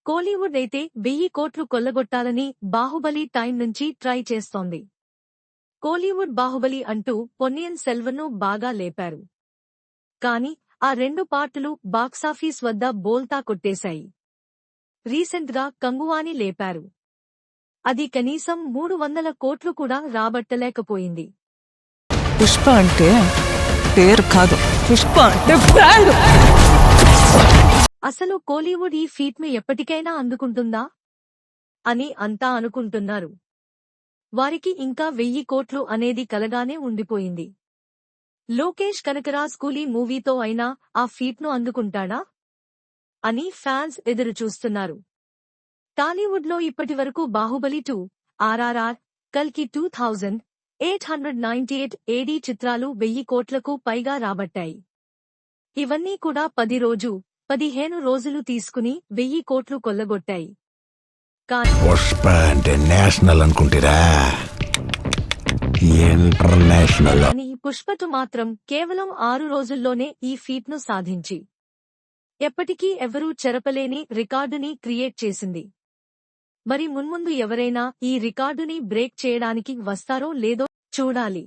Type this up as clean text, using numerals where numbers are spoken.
కోలీవుడ్ అయితే 1000 కోట్లు కొల్లగొట్టాలని బాహుబలి టైం నుంచి ట్రై చేస్తోంది. కోలీవుడ్ బాహుబలి అంటూ పొన్నియిన్ సెల్వన్ను బాగా లేపారు. కానీ ఆ 2 పార్టులు బాక్సాఫీస్ వద్ద బోల్తా కొట్టేశాయి. రీసెంట్ గా కంగువాని లేపారు. అది కనీసం 300 కోట్లు కూడా రాబట్టలేకపోయింది. పుష్ప అంటే పేరు కాదు, పుష్ప అంటే బ్రాండ్. అసలు కోలీవుడ్ ఈ ఫీట్ ను ఎప్పటికైనా అందుకుంటుందా అని అంతా అనుకుంటున్నారు. వారికి ఇంకా 1000 కోట్లు అనేది కలగానే ఉండిపోయింది. లోకేష్ కనకరాజ్ కూలీ మూవీతో అయినా ఆ ఫీట్ ను అందుకుంటాడా అని ఫ్యాన్స్ ఎదురుచూస్తున్నారు. టాలీవుడ్ లో ఇప్పటివరకు బాహుబలి 2, RRR, కల్కి 2898 AD చిత్రాలు 1000 కోట్లకు పైగా రాబట్టాయి. ఇవన్నీ కూడా 15 రోజులు తీసుకుని 1000 కోట్లు కొల్లగొట్టాయి. పుష్ప అంటే నేషనల్ అనుకుంటారా, ఇంటర్నేషనల్. కానీ పుష్ప 2 మాత్రం కేవలం 6 రోజుల్లోనే ఈ ఫీట్ ను సాధించి ఎప్పటికీ ఎవరూ చెరపలేని రికార్డుని క్రియేట్ చేసింది. మరి మున్ముందు ఎవరైనా ఈ రికార్డుని బ్రేక్ చేయడానికి వస్తారో లేదో చూడాలి.